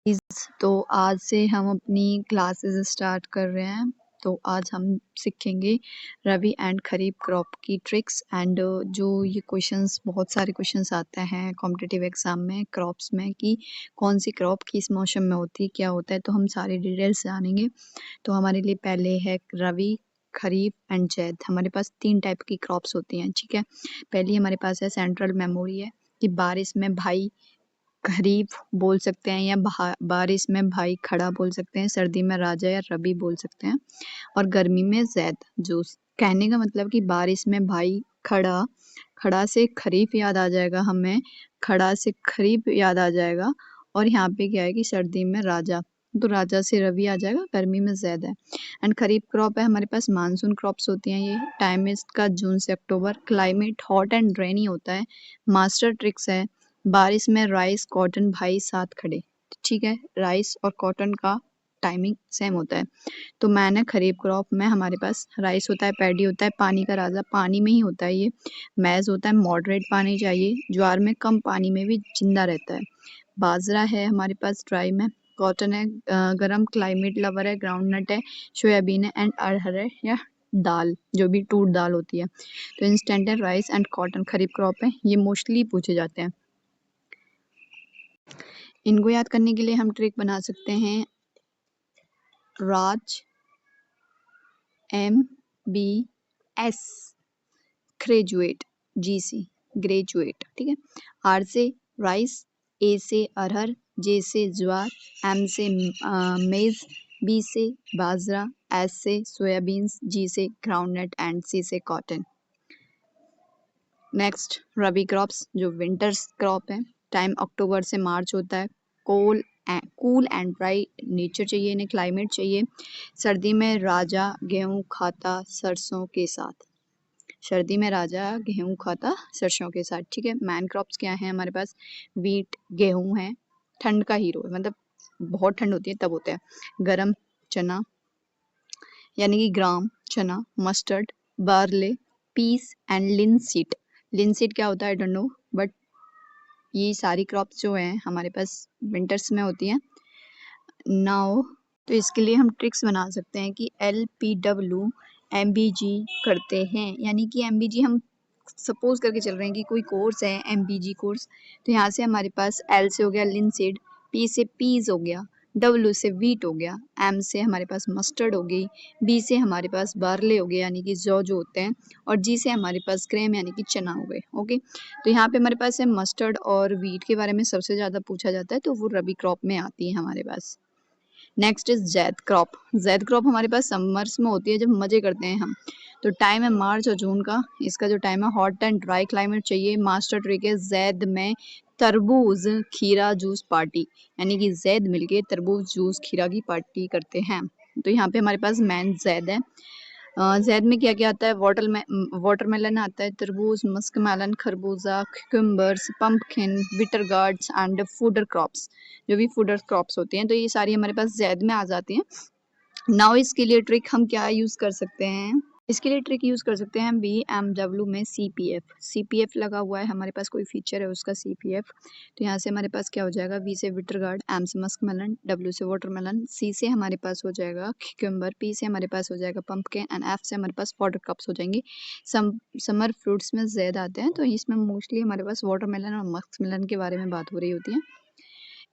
तो आज से हम अपनी क्लासेस स्टार्ट कर रहे हैं। तो आज हम सीखेंगे रबी एंड खरीफ क्रॉप की ट्रिक्स एंड जो ये क्वेश्चंस बहुत सारे क्वेश्चंस आते हैं कॉम्पिटिटिव एग्जाम में क्रॉप्स में कि कौन सी क्रॉप किस मौसम में होती है, क्या होता है, तो हम सारी डिटेल्स जानेंगे। तो हमारे लिए पहले है रबी, खरीफ एंड जैद। हमारे पास 3 टाइप की क्रॉप्स होती हैं, ठीक है। पहली हमारे पास है सेंट्रल मेमोरी है कि बारिश में भाई खरीफ बोल सकते हैं या बारिश में भाई खड़ा बोल सकते हैं, सर्दी में राजा या रबी बोल सकते हैं, और गर्मी में जैद। जो कहने का मतलब कि बारिश में भाई खड़ा, खड़ा से खरीफ याद आ जाएगा हमें, खड़ा से खरीफ याद आ जाएगा, और यहाँ पे क्या है कि सर्दी में राजा, तो राजा से रवि आ जाएगा, गर्मी में जैद है। एंड खरीफ क्रॉप है हमारे पास, मानसून क्रॉप्स होती हैं ये। टाइम इसका जून से अक्टूबर, क्लाइमेट हॉट एंड रेनी होता है। मास्टर ट्रिक्स है बारिश में राइस कॉटन भाई साथ खड़े, ठीक है। राइस और कॉटन का टाइमिंग सेम होता है। तो मैंने खरीफ क्रॉप में हमारे पास राइस होता है, पैडी होता है, पानी का राजा, पानी में ही होता है ये। मैज होता है, मॉडरेट पानी चाहिए। ज्वार में कम पानी में भी जिंदा रहता है। बाजरा है हमारे पास ड्राई में। कॉटन है गरम क्लाइमेट लवर है। ग्राउंडनट है, सोयाबीन है, एंड अरहर है या दाल, जो भी टूट दाल होती है। तो इंस्टेंट है rice and cotton kharif crop है, ये मोस्टली पूछे जाते हैं। इनको याद करने के लिए हम ट्रिक बना सकते हैं। राज MBS ग्रेजुएट, GC ग्रेजुएट, ठीक है। R से राइस, A से अरहर, J से ज्वार, M से मेज, B से बाजरा, S से सोयाबीन, G से ग्राउंडनट एंड C से कॉटन। नेक्स्ट रबी क्रॉप्स जो विंटर्स क्रॉप है। टाइम अक्टूबर से मार्च होता है। कूल एंड ड्राई नेचर चाहिए इन्हें, क्लाइमेट चाहिए। सर्दी में राजा गेहूं खाता सरसों के साथ, सर्दी में राजा गेहूं खाता सरसों के साथ, ठीक है। मैन क्रॉप्स क्या है हमारे पास, वीट गेहूं है, ठंड का हीरो है, मतलब बहुत ठंड होती है तब होता है। गरम चना यानी कि ग्राम चना, mustard, barley, peas and linseed. Linseed क्या होता है आई डोंट नो, बट ये सारी क्रॉप्स जो हैं हमारे पास विंटर्स में होती हैं। नाउ तो इसके लिए हम ट्रिक्स बना सकते हैं कि LPW MBG करते हैं, यानी कि MBG हम सपोज करके चल रहे हैं कि कोई कोर्स है MBG कोर्स। तो यहाँ से हमारे पास L से हो गया लिनसीड, P से पीज हो गया, W से वीट हो गया, M से हमारे पास मस्टर्ड हो गई, B से हमारे पास बार्ले हो गए यानी कि जौ जो होते हैं, और G से हमारे पास ग्रेम यानी कि चना हो गए। ओके, तो यहाँ पे हमारे पास है मस्टर्ड और वीट के बारे में सबसे ज़्यादा पूछा जाता है, तो वो रबी क्रॉप में आती है हमारे पास। Next is zaid crop. Zaid crop हमारे पास समर्स में होती है जब मजे करते हैं हम। तो टाइम है मार्च और जून का। इसका जो टाइम है हॉट एंड ड्राई क्लाइमेट चाहिए। मास्टर ट्रिक है जैद में तरबूज खीरा जूस पार्टी, यानी कि जैद मिलके तरबूज जूस खीरा की पार्टी करते हैं। तो यहाँ पे हमारे पास मैन जैद है। जैद में क्या क्या आता है, वाटरमेलन आता है, तरबूज, मस्क मेलन, खरबूजा, cucumbers, pumpkin, bitter guards and fodder crops. जो भी फूडर क्रॉप्स होती हैं तो ये सारी हमारे पास जैद में आ जाती हैं। नाउ इसके लिए ट्रिक हम क्या यूज कर सकते हैं, इसके लिए ट्रिक यूज कर सकते हैं BMW में CPF लगा हुआ है हमारे पास, कोई फीचर है उसका CPF। तो यहाँ से हमारे पास क्या हो जाएगा, V से विटरगार्ड, M से मस्कमेलन, W से वाटरमेलन, C से हमारे पास हो जाएगा क्यूकम्बर, P से हमारे पास हो जाएगा पंपकिन एंड F से हमारे पास फॉडर क्रॉप्स हो जाएंगे। समर फ्रूट्स में जैद आते हैं, तो इसमें मोस्टली हमारे पास वाटरमेलन और मस्कमेलन के बारे में बात हो रही होती है।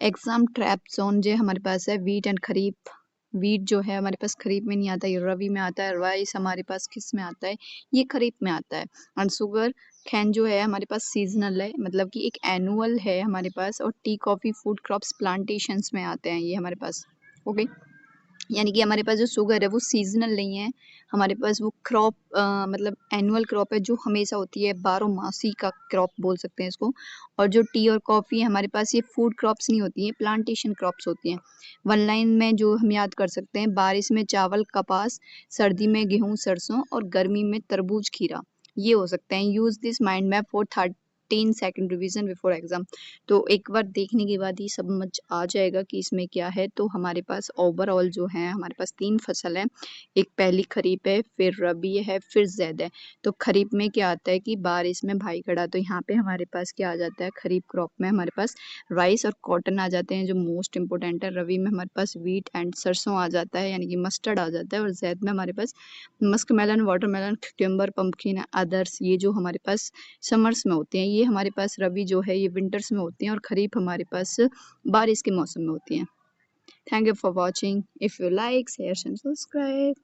एग्जाम ट्रैप जोन जो हमारे पास है वीट एंड खरीफ। वीट जो है हमारे पास खरीफ में नहीं आता, ये रबी में आता है। राइस हमारे पास किस में आता है, ये खरीफ में आता है। और शुगर खैन जो है हमारे पास सीजनल है, मतलब कि एक एनुअल है हमारे पास। और tea coffee food crops plantations में आते हैं ये हमारे पास। ओके, यानी कि हमारे पास जो शुगर है वो सीजनल नहीं है, हमारे पास वो क्रॉप मतलब एनुअल क्रॉप है जो हमेशा होती है, 12 मासी का क्रॉप बोल सकते हैं इसको। और जो टी और कॉफ़ी है हमारे पास ये फूड क्रॉप्स नहीं होती हैं, प्लांटेशन क्रॉप्स होती हैं। वन लाइन में जो हम याद कर सकते हैं, बारिश में चावल कपास, सर्दी में गेहूँ सरसों, और गर्मी में तरबूज खीरा, ये हो सकते हैं। Use this mind map for 15 second revision before exam. तो एक बार देखने के बाद ही समझ आ जाएगा कि इसमें क्या है। तो हमारे पास ओवरऑल जो है हमारे पास 3 फसल है, एक पहली खरीफ है, फिर रबी है, फिर ज़ैद है। तो खरीफ में क्या आता है कि बारिश में भाई खड़ा, तो यहाँ पे हमारे पास क्या आ जाता है, खरीफ क्रॉप में हमारे पास राइस और कॉटन आ जाते हैं जो मोस्ट इंपॉर्टेंट है। रबी में हमारे पास व्हीट एंड सरसों आ जाता है यानी कि मस्टर्ड आ जाता है, और ज़ैद में हमारे पास muskmelon, watermelon, cucumber, pumpkin, others, ये जो हमारे पास समर्स में होते हैं। ये हमारे पास रबी जो है ये विंटर्स में होती हैं, और खरीफ हमारे पास बारिश के मौसम में होती हैं। Thank you for watching. If you like share and subscribe.